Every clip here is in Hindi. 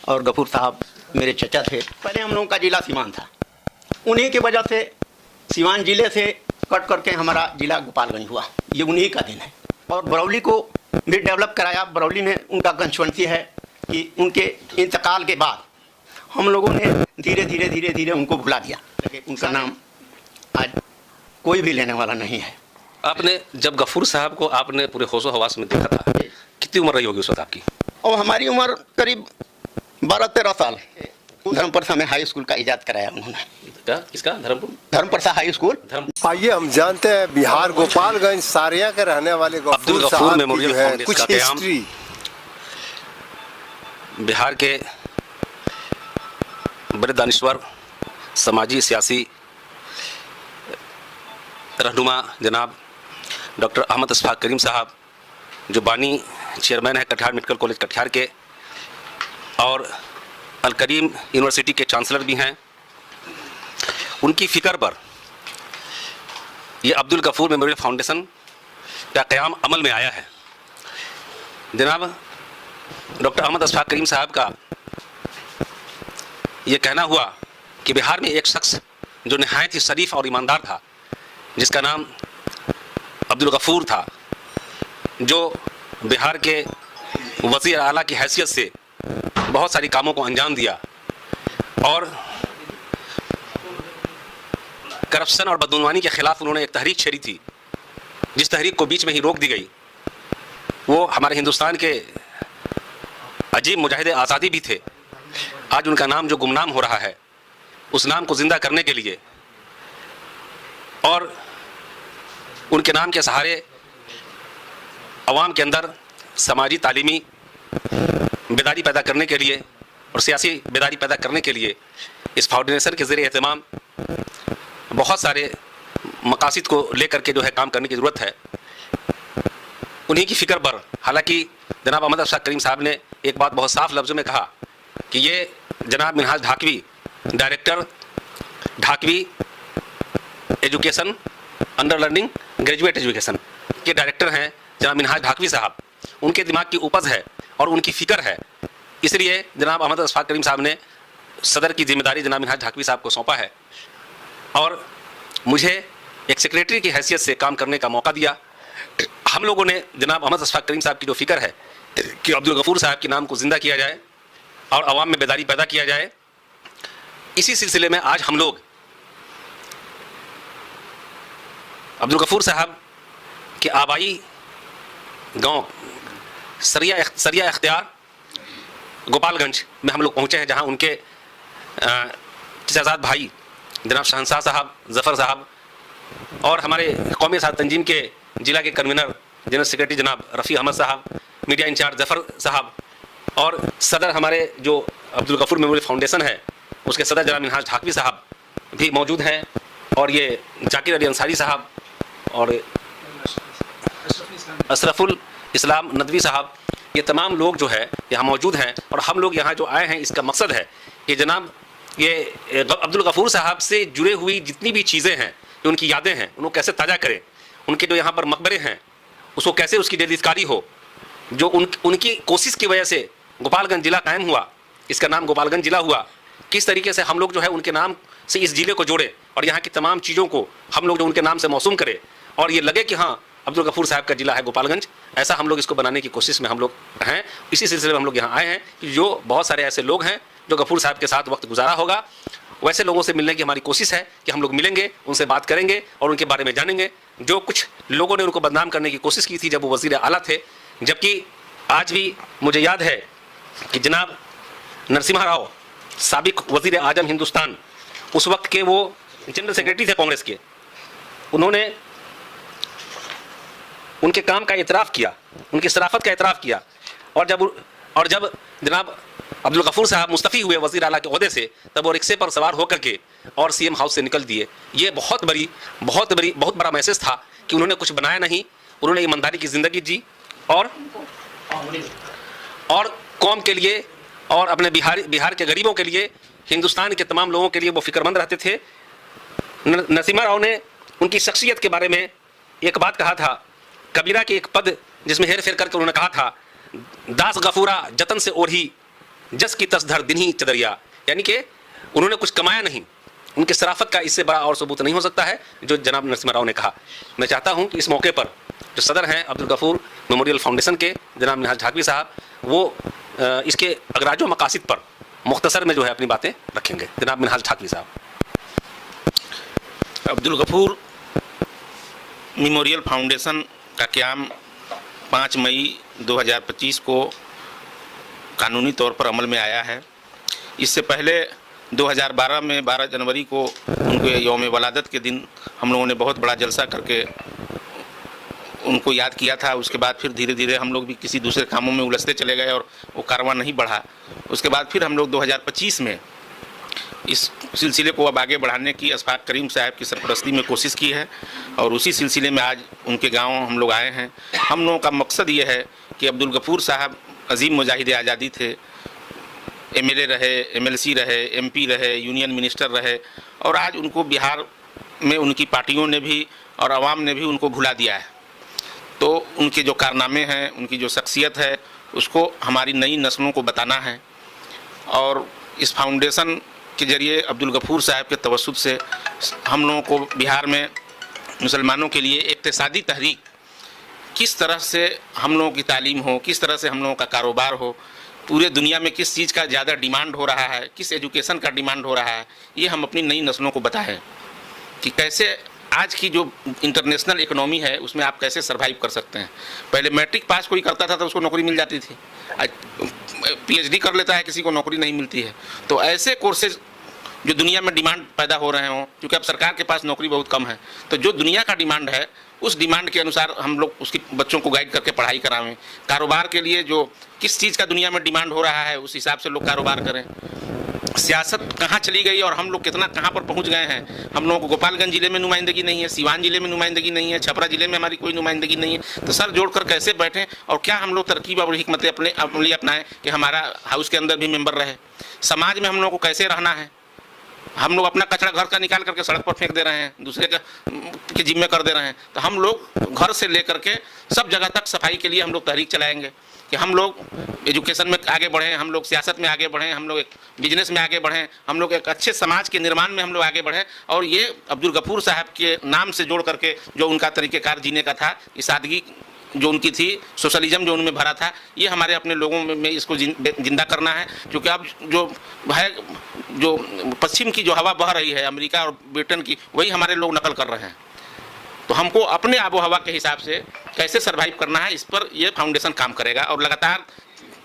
और गफूर साहब मेरे चचा थे। पहले हम लोगों का जिला सीवान था, उन्हीं की वजह से सीवान जिले से कट करके हमारा जिला गोपालगंज हुआ, ये उन्हीं का दिन है। और बरौली को भी डेवलप कराया। बरौली में उनका कंस्टिट्यूएंसी है कि उनके इंतकाल के बाद हम लोगों ने धीरे धीरे धीरे धीरे उनको भुला दिया, उनका नाम आज कोई भी लेने वाला नहीं है। आपने जब गफूर साहब को आपने पूरे होशो हवास में देखा था, कितनी उम्र रही होगी उस वक्त आपकी? और हमारी उम्र करीब 12-13 साल। धर्मप्रसा में हाई स्कूल का इजाद कराया उन्होंने। क्या किसका? धर्मप्रसा हाई स्कूल। आइए हम जानते हैं बिहार गोपालगंज सारिया के रहने वाले अब्दुल गफूर मेमोरियल है फाउंडेशन कुछ का क़याम हिस्ट्री। बिहार के बड़े दानिश्वर, समाजी सियासी रहनुमा जनाब डॉक्टर अहमद अशफाक करीम साहब, जो बानी चेयरमैन है कटिहार मेडिकल कॉलेज कटिहार के और अल करीम यूनिवर्सिटी के चांसलर भी हैं, उनकी फ़िक्र पर ये अब्दुल गफूर मेमोरियल फाउंडेशन का क़याम अमल में आया है। जनाब डॉक्टर अहमद अशफाक करीम साहब का ये कहना हुआ कि बिहार में एक शख्स जो नहायत ही शरीफ और ईमानदार था, जिसका नाम अब्दुल गफूर था, जो बिहार के वज़ीर आला की हैसियत से बहुत सारी कामों को अंजाम दिया और करप्शन और बदगुमानी के ख़िलाफ़ उन्होंने एक तहरीक छेड़ी थी, जिस तहरीक को बीच में ही रोक दी गई। वो हमारे हिंदुस्तान के अजीब मुजाहिद आज़ादी भी थे। आज उनका नाम जो गुमनाम हो रहा है, उस नाम को ज़िंदा करने के लिए और उनके नाम के सहारे अवाम के अंदर समाजी तालीमी बेदारी पैदा करने के लिए और सियासी बेदारी पैदा करने के लिए इस फाउंडेशन के ज़रिए एहतमाम बहुत सारे मकासद को लेकर के जो है काम करने की ज़रूरत है। उन्हीं की फ़िक्र पर हालांकि जनाब अहमद अशफाक करीम साहब ने एक बात बहुत साफ लफ्ज़ों में कहा कि ये जनाब Minhaj Dhakvi, director Dhakvi education under learning graduate education के डायरेक्टर हैं जनाब मिनहाज ढाकवी साहब। उनके दिमाग की उपज है और उनकी फ़िक्र है, इसलिए जनाब अहमद अशफाक करीम साहब ने सदर की जिम्मेदारी जनाब मिनहाज ढाकवी साहब को सौंपा है और मुझे एक सेक्रेटरी की हैसियत से काम करने का मौका दिया। हम लोगों ने जनाब अहमद अशफाक करीम साहब की जो फ़िक्र है कि अब्दुल गफूर साहब के नाम को ज़िंदा किया जाए और आवाम में बेदारी पैदा किया जाए, इसी सिलसिले में आज हम लोग अब्दुल गफूर साहब के आबाई गांव सरिया इख्तियार गोपालगंज में हम लोग पहुंचे हैं, जहां उनके चचाजाद भाई जनाब शहनशाह साहब, ज़फ़र साहब और हमारे कौमी साथ तंजीम के ज़िला के कन्वीनर जनरल सेक्रेटरी जनाब रफ़ी अहमद साहब, मीडिया इंचार्ज ज़फ़र साहब और सदर हमारे जो अब्दुल गफूर मेमोरियल फाउंडेशन है उसके सदर जनाब मिनहाज ढाकवी साहब भी मौजूद हैं और ये जाकिर अली अंसारी साहब और अशरफुल इस्लाम नदवी साहब, ये तमाम लोग जो है यहाँ मौजूद हैं। और हम लोग यहाँ जो आए हैं, इसका मकसद है कि जनाब ये अब्दुल गफूर साहब से जुड़े हुई जितनी भी चीज़ें हैं, जो उनकी यादें हैं, उनको कैसे ताज़ा करें, उनके जो यहाँ पर मकबरे हैं उसको कैसे उसकी जदीदकारी हो, जो उनकी कोशिश की वजह से गोपालगंज ज़िला कायम हुआ, इसका नाम गोपालगंज ज़िला हुआ, किस तरीके से हम लोग जो है उनके नाम से इस ज़िले को जोड़े और यहाँ की तमाम चीज़ों को हम लोग जो उनके नाम से मौसूम करें और ये लगे कि हाँ अब्दुल गफूर साहब का ज़िला है गोपालगंज, ऐसा हम लोग इसको बनाने की कोशिश में हम लोग हैं। इसी सिलसिले में हम लोग यहाँ आए हैं कि जो बहुत सारे ऐसे लोग हैं जो गफूर साहब के साथ वक्त गुजारा होगा, वैसे लोगों से मिलने की हमारी कोशिश है कि हम लोग मिलेंगे, उनसे बात करेंगे और उनके बारे में जानेंगे। जो कुछ लोगों ने उनको बदनाम करने की कोशिश की थी जब वो वज़ीर आला थे, जबकि आज भी मुझे याद है कि जनाब नरसिम्हा राव साबिक वज़ीर आज़म हिंदुस्तान, उस वक्त के वो जनरल सेक्रेटरी थे कांग्रेस के, उन्होंने उनके काम का एतराफ़ किया, उनकी शराफत का एतराफ़ किया और जब जनाब अब्दुल गफूर साहब मुस्तफ़ी हुए वज़ीर आला के ओहदे से, तब वो रिक्शे पर सवार होकर के और सीएम हाउस से निकल दिए। ये बहुत बड़ा मैसेज था कि उन्होंने कुछ बनाया नहीं, उन्होंने ईमानदारी की ज़िंदगी जी और कौम के लिए और अपने बिहार के गरीबों के लिए, हिंदुस्तान के तमाम लोगों के लिए वो फ़िक्रमंद रहते थे। नरसिम्हा राव ने उनकी शख्सियत के बारे में एक बात कहा था, कबीरा के एक पद जिसमें हेर फेर करके उन्होंने कहा था, दास गफूरा जतन से ओढ़ी जस की तस धर दिन ही चदरिया, यानी कि उन्होंने कुछ कमाया नहीं, उनकी शराफत का इससे बड़ा और सबूत नहीं हो सकता है जो जनाब नरसिम्हा राव ने कहा। मैं चाहता हूं कि इस मौके पर जो सदर हैं अब्दुल गफूर मेमोरियल फाउंडेशन के जनाब निहाल झाकवी साहब, वो इसके अगराजो मकासिद पर मुख्तसर में जो है अपनी बातें रखेंगे। जनाब निहाल झाकवी साहब। अब्दुल गफूर मेमोरियल फाउंडेशन का क़याम 5 मई 2025 को कानूनी तौर पर अमल में आया है। इससे पहले 2012 में 12 जनवरी को उनके यौम वलादत के दिन हम लोगों ने बहुत बड़ा जलसा करके उनको याद किया था। उसके बाद फिर धीरे धीरे हम लोग भी किसी दूसरे कामों में उलझते चले गए और वो कारवां नहीं बढ़ा। उसके बाद फिर हम लोग 2025 में इस सिलसिले को अब आगे बढ़ाने की अशफाक करीम साहब की सरपरस्ती में कोशिश की है और उसी सिलसिले में आज उनके गांव हम लोग आए हैं। हम लोगों का मकसद ये है कि अब्दुल गफूर साहब अजीम मुजाहिद आज़ादी थे, एमएलए रहे, एमएलसी रहे, एमपी रहे, यूनियन मिनिस्टर रहे और आज उनको बिहार में उनकी पार्टियों ने भी और आवाम ने भी उनको भुला दिया है। तो उनके जो कारनामे हैं, उनकी जो शख्सियत है, उसको हमारी नई नस्लों को बताना है और इस फाउंडेशन के ज़रिए अब्दुल गफूर साहब के तवस्सुत से हम लोगों को बिहार में मुसलमानों के लिए इक़्तिसादी तहरीक, किस तरह से हम लोगों की तालीम हो, किस तरह से हम लोगों का कारोबार हो, पूरे दुनिया में किस चीज़ का ज़्यादा डिमांड हो रहा है, किस एजुकेशन का डिमांड हो रहा है, ये हम अपनी नई नस्लों को बताएं कि कैसे आज की जो इंटरनेशनल इकोनॉमी है उसमें आप कैसे सर्वाइव कर सकते हैं। पहले मैट्रिक पास कोई करता था तो उसको नौकरी मिल जाती थी, आज पीएचडी कर लेता है किसी को नौकरी नहीं मिलती है। तो ऐसे कोर्सेज जो दुनिया में डिमांड पैदा हो रहे हों, क्योंकि अब सरकार के पास नौकरी बहुत कम है, तो जो दुनिया का डिमांड है उस डिमांड के अनुसार हम लोग उसकी बच्चों को गाइड करके पढ़ाई करावें। कारोबार के लिए जो किस चीज़ का दुनिया में डिमांड हो रहा है उस हिसाब से लोग कारोबार करें। सियासत कहाँ चली गई और हम लोग कितना कहाँ पर पहुँच गए हैं। हम लोगों को गोपालगंज जिले में नुमाइंदगी नहीं है, सिवान जिले में नुमाइंदगी नहीं है, छपरा जिले में हमारी कोई नुमाइंदगी नहीं है। तो सर जोड़कर कैसे बैठें और क्या हम लोग तरकीब और हिकमत अमली अपनाएं कि हमारा हाउस के अंदर भी मेंबर रहे। समाज में हम लोगों को कैसे रहना है। हम लोग अपना कचरा घर का निकाल करके सड़क पर फेंक दे रहे हैं, दूसरे के जिम्मे कर दे रहे हैं। तो हम लोग घर से लेकर के सब जगह तक सफाई के लिए हम लोग तहरीक चलाएंगे कि हम लोग एजुकेशन में आगे बढ़ें, हम लोग सियासत में आगे बढ़ें, हम लोग एक बिजनेस में आगे बढ़ें, हम लोग एक अच्छे समाज के निर्माण में हम लोग आगे बढ़ें। और ये अब्दुल गफूर साहब के नाम से जोड़ करके जो उनका तरीक़ेकार जीने का था, ये सादगी जो उनकी थी, सोशलिज्म जो उनमें भरा था, ये हमारे अपने लोगों में इसको जिंदा करना है। क्योंकि अब जो है, जो पश्चिम की जो हवा बह रही है अमेरिका और ब्रिटेन की, वही हमारे लोग नकल कर रहे हैं। तो हमको अपने आबो हवा के हिसाब से कैसे सर्वाइव करना है, इस पर ये फाउंडेशन काम करेगा और लगातार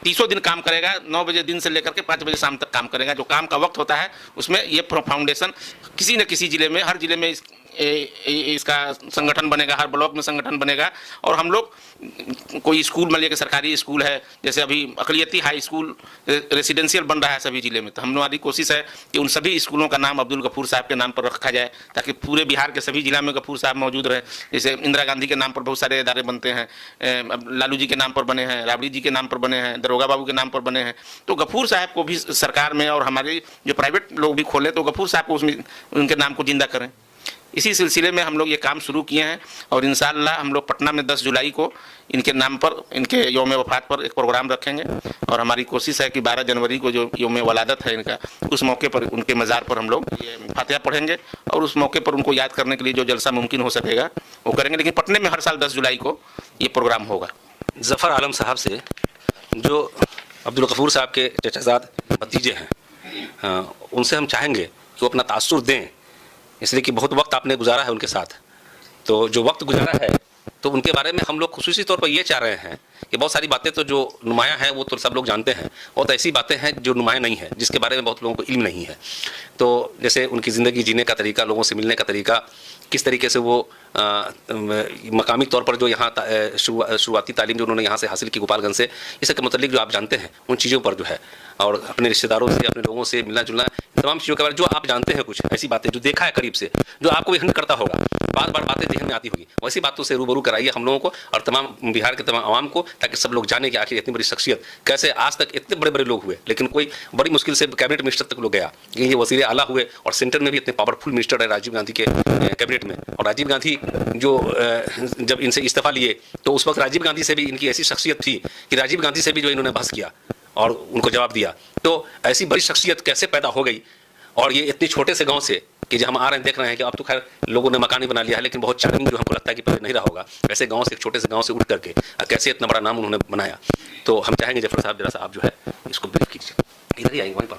30 दिन काम करेगा। 9 बजे दिन से लेकर के 5 बजे शाम तक काम करेगा। जो काम का वक्त होता है उसमें ये फाउंडेशन किसी न किसी ज़िले में, हर ज़िले में इसका संगठन बनेगा, हर ब्लॉक में संगठन बनेगा। और हम लोग कोई स्कूल मान लिया कि सरकारी स्कूल है, जैसे अभी अक़लियती हाई स्कूल रेसिडेंशियल बन रहा है सभी ज़िले में, तो हम हमारी कोशिश है कि उन सभी स्कूलों का नाम अब्दुल गफूर साहब के नाम पर रखा जाए ताकि पूरे बिहार के सभी जिला में गफूर साहब मौजूद रहे। जैसे इंदिरा गांधी के नाम पर बहुत सारे इदारे बनते हैं, लालू जी के नाम पर बने हैं, राबड़ी जी के नाम पर बने हैं, दरोगा बाबू के नाम पर बने हैं। तो गफूर साहब को भी सरकार में और हमारे जो प्राइवेट लोग भी खोलें तो गफूर साहब को उसमें उनके नाम को जिंदा करें। इसी सिलसिले में हम लोग ये काम शुरू किए हैं और इंशाअल्लाह हम लोग पटना में 10 जुलाई को इनके नाम पर, इनके यौम वफ़ात पर एक प्रोग्राम रखेंगे। और हमारी कोशिश है कि 12 जनवरी को जो यौम वलादत है इनका, उस मौके पर उनके मज़ार पर हम लोग ये फातिहा पढ़ेंगे और उस मौके पर उनको याद करने के लिए जो जलसा मुमकिन हो सकेगा वो करेंगे। लेकिन पटने में हर साल 10 जुलाई को ये प्रोग्राम होगा। ज़फ़र आलम साहब से, जो अब्दुल गफूर साहब के चचाज़ाद भतीजे हैं, उनसे हम चाहेंगे कि वो अपना तासुर दें, इसलिए कि बहुत वक्त आपने गुजारा है उनके साथ। तो जो वक्त गुजारा है तो उनके बारे में हम लोग खुसूसी तौर पर ये चाह रहे हैं कि बहुत सारी बातें तो जो नुमाया हैं वो तो सब लोग जानते हैं, बहुत ऐसी बातें हैं जो नुमाया नहीं है, जिसके बारे में बहुत लोगों को इल्म नहीं है। तो जैसे उनकी ज़िंदगी जीने का तरीका, लोगों से मिलने का तरीका, किस तरीके से वो मकामी तौर पर जो यहाँ शुरुआती तालीम जो उन्होंने यहाँ से हासिल की गोपालगंज से, इस के मतलब जो आप जानते हैं उन चीज़ों पर जो है, और अपने रिश्तेदारों से, अपने लोगों से मिलना जुलना, तमाम चीज़ों के बारे में जो आप जानते हैं, कुछ ऐसी बातें जो देखा है करीब से, जो आपको हिंट करता होगा, बार बार बातें जहन में आती होगी, वैसी बातों से रूबरू कराइए हम लोगों को और तमाम बिहार के तमाम आवाम को, ताकि सब लोग जाने कि आखिर इतनी बड़ी शख्सियत कैसे आज तक इतने बड़े बड़े लोग हुए, लेकिन कोई बड़ी मुश्किल से कैबिनेट मिनिस्टर तक लोग गया, ये वज़ीर आला हुए और सेंटर में भी इतने पावरफुल मिनिस्टर है राजीव गांधी के कैबिनेट में। और राजीव गांधी जो जब इनसे इस्तीफा लिए तो उस वक्त राजीव गांधी से भी इनकी ऐसी शख्सियत थी कि राजीव गांधी से भी जो इन्होंने बहस किया और उनको जवाब दिया। तो ऐसी बड़ी शख्सियत कैसे पैदा हो गई, और ये इतने छोटे से गांव से कि जब हम आ रहे हैं देख रहे हैं कि अब तो खैर लोगों ने मकान ही बना लिया है, लेकिन बहुत चार्मिंग जो हमको लगता है कि पहले नहीं रहा होगा, वैसे गांव से, एक छोटे से गांव से उठ करके कैसे इतना बड़ा नाम उन्होंने बनाया। तो हम चाहेंगे जफर साहब, जरा सा आप जो है इसको ब्रीफ कीजिए। इधर ही आएंगे, वहीं पर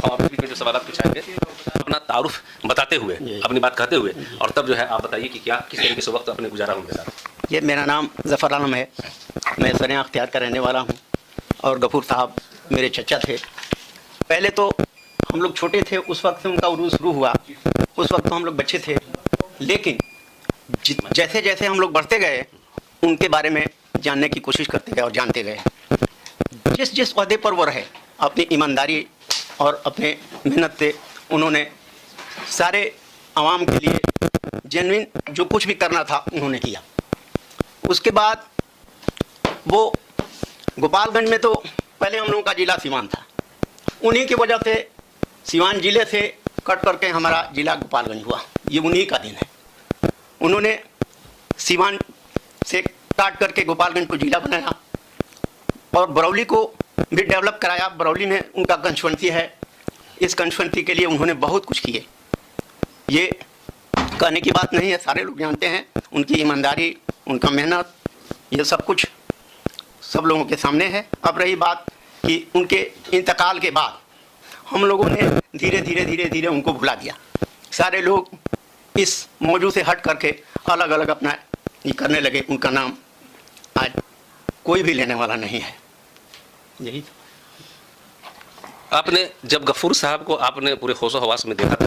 आप बीच में जो सवाल पूछाएंगे अपना तारुफ बताते हुए, अपनी बात कहते हुए, और तब जो है आप बताइए कि क्या किस तरीके से वक्त अपने गुजारा उनके साथ। ये मेरा नाम ज़फ़र आलम है, मैं सरेआं अख्तियार का रहने वाला हूँ, और गफूर साहब मेरे चचा थे। पहले तो हम लोग छोटे थे, उस वक्त से उनका उरूज शुरू हुआ, उस वक्त तो हम लोग बच्चे थे, लेकिन जैसे जैसे हम लोग बढ़ते गए उनके बारे में जानने की कोशिश करते गए और जानते गए। जिस जिस ओहदे पर वो रहे, अपनी ईमानदारी और अपने मेहनत से उन्होंने सारे आवाम के लिए जेन्युइन जो कुछ भी करना था उन्होंने किया। उसके बाद वो गोपालगंज में तो पहले हम लोगों का जिला सीवान था, उन्हीं की वजह से सीवान जिले से कट करके हमारा जिला गोपालगंज हुआ। ये उन्हीं का दिन है। उन्होंने सीवान से काट करके गोपालगंज को जिला बनाया और बरौली को भी डेवलप कराया। बरौली में उनका कंस्टिट्यूंसी है, इस कंस्टिट्यूंसी के लिए उन्होंने बहुत कुछ किए। ये कहने की बात नहीं है, सारे लोग जानते हैं उनकी ईमानदारी, उनका मेहनत, ये सब कुछ सब लोगों के सामने है। अब रही बात कि उनके इंतकाल के बाद हम लोगों ने धीरे धीरे धीरे धीरे उनको भुला दिया। सारे लोग इस मौजू से हट करके अलग अलग अपना ये करने लगे। उनका नाम आज कोई भी लेने वाला नहीं है। यही आपने जब गफूर साहब को आपने पूरे होशो हवास में देखा था,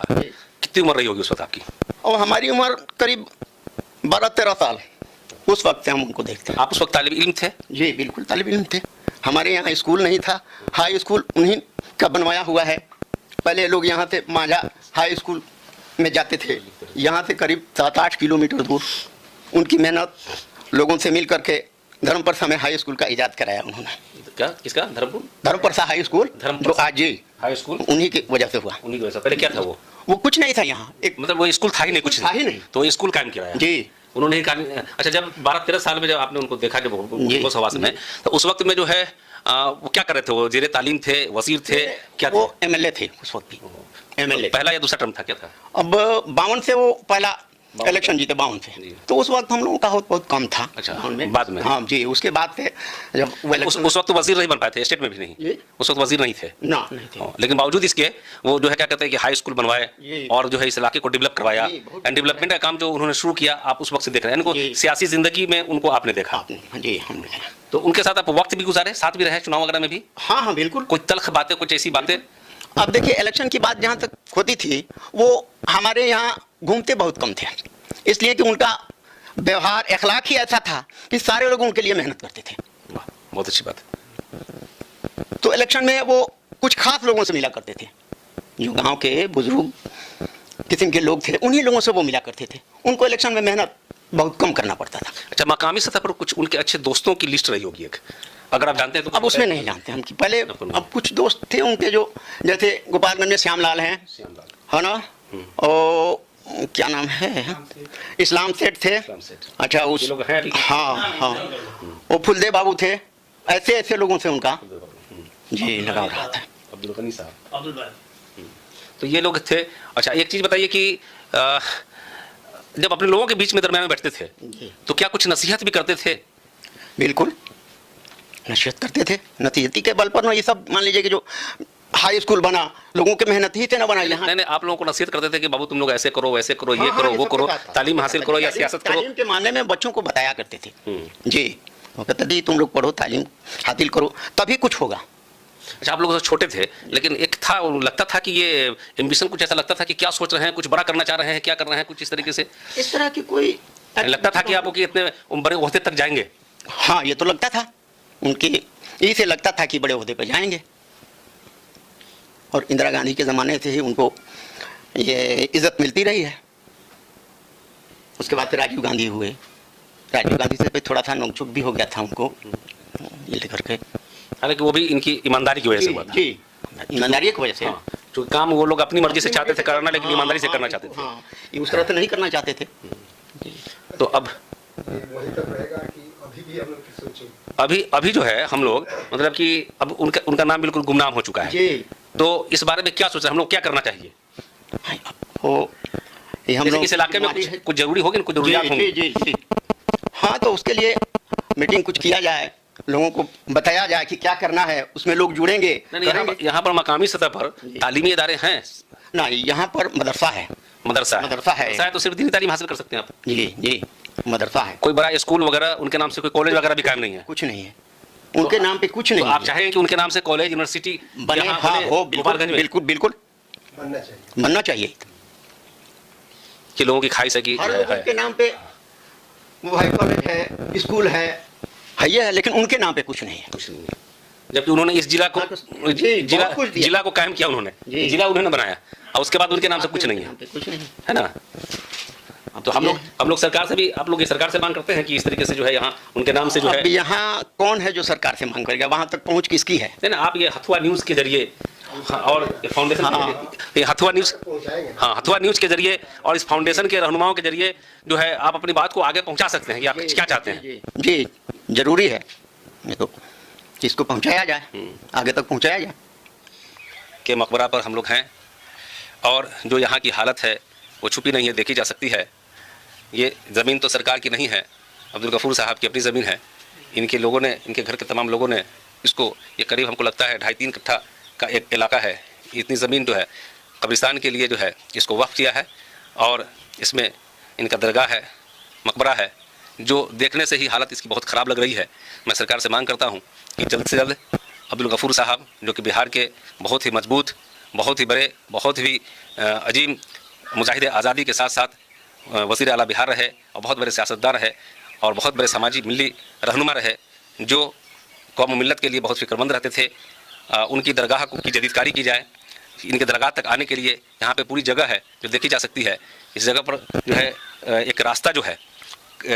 कितनी उम्र रही होगी उस वक्त आपकी? और हमारी उम्र करीब 12-13 साल, उस वक्त से हम उनको देखते हैं। आप उस वक्त तालिब इल्म थे? जी बिल्कुल तालिब इल्म थे। हमारे यहाँ स्कूल नहीं था, हाई स्कूल उन्हीं का बनवाया हुआ है। पहले लोग यहाँ से मांझा हाई स्कूल में जाते थे, यहाँ से करीब 7-8 किलोमीटर दूर। उनकी मेहनत लोगों से मिल करके धर्मप्रसा में हाई स्कूल का इजाद कराया उन्होंने। क्या किसका? धर्मप्रसा हाई स्कूल, जो आज जी हाई स्कूल उन्हीं की वजह से हुआ। उन्हीं की वजह से। पहले क्या था वो कुछ नहीं था यहाँ, एक मतलब वो स्कूल था ही नहीं, कुछ था ही नहीं, तो स्कूल कायम किया जी उन्होंने ही काम। अच्छा, जब 12-13 साल में जब आपने उनको देखा जब उस हवास में, तो उस वक्त में जो है वो क्या कर रहे थे? वो जेरे तालीम थे, वजीर थे, क्या वो एमएलए थे उस वक्त भी। एमएलए पहला या दूसरा टर्म था, क्या था? अब 52 से वो पहला इलेक्शन जीते, 52 से। तो उस वक्त हम लोगों का बहुत कम था। अच्छा, बाद में? हाँ जी, उसके बाद से जब उस वक्त वजीर नहीं बन पाए थे, स्टेट में भी नहीं, उस वक्त वजीर नहीं थे ना, नहीं थे। लेकिन बावजूद इसके वो जो है क्या कहते हैं कि हाई स्कूल बनवाए और जो है इस इलाके को डेवलप करवाया, एंड डेवलपमेंट का काम जो उन्होंने शुरू किया, आप उस वक्त से देख रहे हैं इनको। सियासी जिंदगी में उनको आपने देखा जी, हम तो उनके साथ आप वक्त भी गुजारे, साथ भी रहे चुनाव वगैरह में भी? हाँ हाँ बिल्कुल। कोई तल्ख बातें, कुछ ऐसी बातें? अब देखिए, इलेक्शन की बात जहाँ तक होती थी, वो हमारे यहाँ घूमते बहुत कम थे, इसलिए कि उनका व्यवहार अखलाक ही ऐसा था कि सारे लोग उनके लिए मेहनत करते थे। बहुत अच्छी बात है। तो इलेक्शन में वो कुछ खास लोगों से मिला करते थे, जो गांव के बुजुर्ग किस्म के लोग थे, उन्हीं लोगों से वो मिला करते थे। उनको इलेक्शन में मेहनत बहुत कम करना पड़ता था। अच्छा, मकामी सतह पर कुछ उनके अच्छे दोस्तों की लिस्ट रही होगी एक, अगर आप जानते हैं तो? अब उसमें नहीं जानते हम कि पहले, अब कुछ दोस्त थे उनके, जो जैसे गोपालगंज में श्यामलाल हैं, है ना, और क्या नाम है, इस्लाम सेठ थे। अच्छा, उस हाँ हाँ, वो फुलदे बाबू थे। ऐसे ऐसे लोगों से उनका जी लगाव रहा था। अब्दुल गनी साहब, तो ये लोग थे। अच्छा, एक चीज बताइए कि जब अपने लोगों के बीच में दरमियान में बैठते थे तो क्या कुछ नसीहत भी करते थे? बिल्कुल नसीहत करते थे। नसीहती के बल पर ना ये सब मान लीजिए कि जो हाई स्कूल बना, लोगों के मेहनत ही थे ना बनाई। नहीं, आप लोगों को नसीहत करते थे कि बाबू तुम लोग ऐसे करो, वैसे करो, ये करो, वो करो, तालीम हासिल करो या सियासत करो? तालीम के मामले में बच्चों को बताया करते थे जी। वो कहते थे तुम लोग पढ़ो, तालीम हासिल करो, तभी कुछ होगा। अच्छा, आप लोग तो छोटे थे, लेकिन एक था, लगता था कि ये एम्बिशन कुछ ऐसा लगता था कि क्या सोच रहे हैं, कुछ बड़ा करना चाह रहे हैं, क्या कर रहे हैं, कुछ इस तरीके से? इस तरह की कोई लगता था कि आप इतने बड़े ओहदे तक जाएंगे? हाँ, ये तो लगता था उनके, इसे लगता था कि बड़े ओहदे पर जाएंगे। और इंदिरा गांधी के ज़माने से ही उनको ये इज्जत मिलती रही है। उसके बाद फिर राजीव गांधी हुए, राजीव गांधी से फिर थोड़ा सा नोकझोंक भी हो गया था उनको ये लेकर के। हालांकि वो भी इनकी ईमानदारी की वजह से हुआ था। जी, ईमानदारी की वजह से। हाँ, जो काम वो लोग अपनी मर्जी से चाहते थे करना, लेकिन ईमानदारी से करना चाहते थे। हाँ, ये उस तरह से नहीं करना चाहते थे। तो अब वही तक रहेगा कि अभी अभी जो है हम लोग मतलब कि अब उनका उनका नाम बिल्कुल गुमनाम हो चुका है। जी तो इस बारे में क्या सोच रहे हैं हम लोग, क्या करना चाहिए? वो ये हम जैसे लोग इस इलाके में कुछ जरूरी होगी, कुछ जरूरियात जी होंगी। जी जी। हाँ, तो उसके लिए मीटिंग कुछ किया जाए, लोगों को बताया जाए कि क्या करना है, उसमें लोग जुड़ेंगे। नहीं, यहाँ पर मकामी सतह पर तालीमी इदारे हैं? नहीं, यहाँ पर मदरसा है। मदरसा मदरसा है। तो सिर्फ दीनी तालीम हासिल कर सकते हैं आप? जी जी, मदरसा है। कोई बड़ा स्कूल वगैरह उनके नाम से कोई कॉलेज वगैरह भी कायम नहीं है? कुछ नहीं है उनके नाम पे, कुछ तो नहीं आप है। चाहेंगे कि उनके नाम से कॉलेज यूनिवर्सिटी बने, यहाँ हाँ बने हो, गोपालगंज में? बिल्कुल बिल्कुल बनना चाहिए कि लोगों की ख्वाहिश है कि हर लोगों के नाम पे वो है, कॉलेज है, स्कूल है ये है, लेकिन उनके नाम पे कुछ नहीं है। कुछ नहीं है। जबकि उन्होंने इस जिला को जी, बहुत कुछ दिया। जिला को कायम किया उन्होंने, जी। जिला उन्होंने बनाया और उसके बाद उनके नाम से कुछ नहीं है, कुछ नहीं है ना? अब तो हम लोग सरकार से भी, आप लोग ये सरकार से मांग करते हैं कि इस तरीके से जो है यहाँ उनके नाम से जो है। अब यहाँ कौन है जो सरकार से मांग करेगा? वहां तक पहुंच किसकी है? नहीं ना, आप ये हथुआ न्यूज़ के जरिए और फाउंडेशन ये हथुआ न्यूज़, हाँ हथुआ न्यूज़ के जरिए और इस फाउंडेशन के रहनुमाओं के जरिए जो है आप अपनी बात को आगे पहुंचा सकते हैं कि आप क्या चाहते हैं। जी, जरूरी है ये तो, इसको पहुंचाया जाए, आगे तक पहुंचाया जाए। के मकबरा पर हम लोग हैं और जो यहाँ की हालत है वो छुपी नहीं है, देखी जा सकती है। ये ज़मीन तो सरकार की नहीं है, अब्दुल गफूर साहब की अपनी ज़मीन है। इनके लोगों ने, इनके घर के तमाम लोगों ने इसको, ये करीब हमको लगता है 2.5-3 कट्ठा का एक इलाका है, इतनी ज़मीन जो है कब्रिस्तान के लिए जो है इसको वक्फ किया है और इसमें इनका दरगाह है, मकबरा है, जो देखने से ही हालत इसकी बहुत ख़राब लग रही है। मैं सरकार से मांग करता हूँ कि जल्द से जल्द अब्दुल गफूर साहब, जो कि बिहार के बहुत ही मजबूत, बहुत ही बड़े, बहुत ही अजीम मुजाहिद आज़ादी के साथ साथ वज़ीर आला बिहार रहे और बहुत बड़े सियासतदान रहे और बहुत बड़े समाजी मिली रहनुमा रहे, जो कौम मिल्लत के लिए बहुत फ़िक्रमंद रहते थे, उनकी दरगाह की जदीदकारी की जाए। इनके दरगाह तक आने के लिए यहाँ पे पूरी जगह है जो देखी जा सकती है। इस जगह पर जो है एक रास्ता जो है,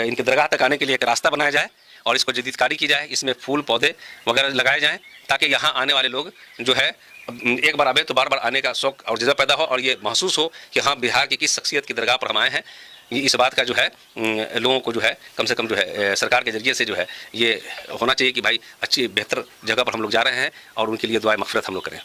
इनके दरगाह तक आने के लिए एक रास्ता बनाया जाए और इसको जदीदकारी की जाए, इसमें फूल पौधे वगैरह लगाए जाएँ ताकि यहाँ आने वाले लोग जो है एक बार आवे तो बार बार आने का शौक और जज़्बा पैदा हो और ये महसूस हो कि हाँ, बिहार की किस शख्सियत की दरगाह पर हम आए हैं। ये इस बात का जो है लोगों को जो है कम से कम जो है सरकार के ज़रिए से जो है ये होना चाहिए कि भाई अच्छी बेहतर जगह पर हम लोग जा रहे हैं और उनके लिए दुआएं मग़फ़िरत हम लोग करें।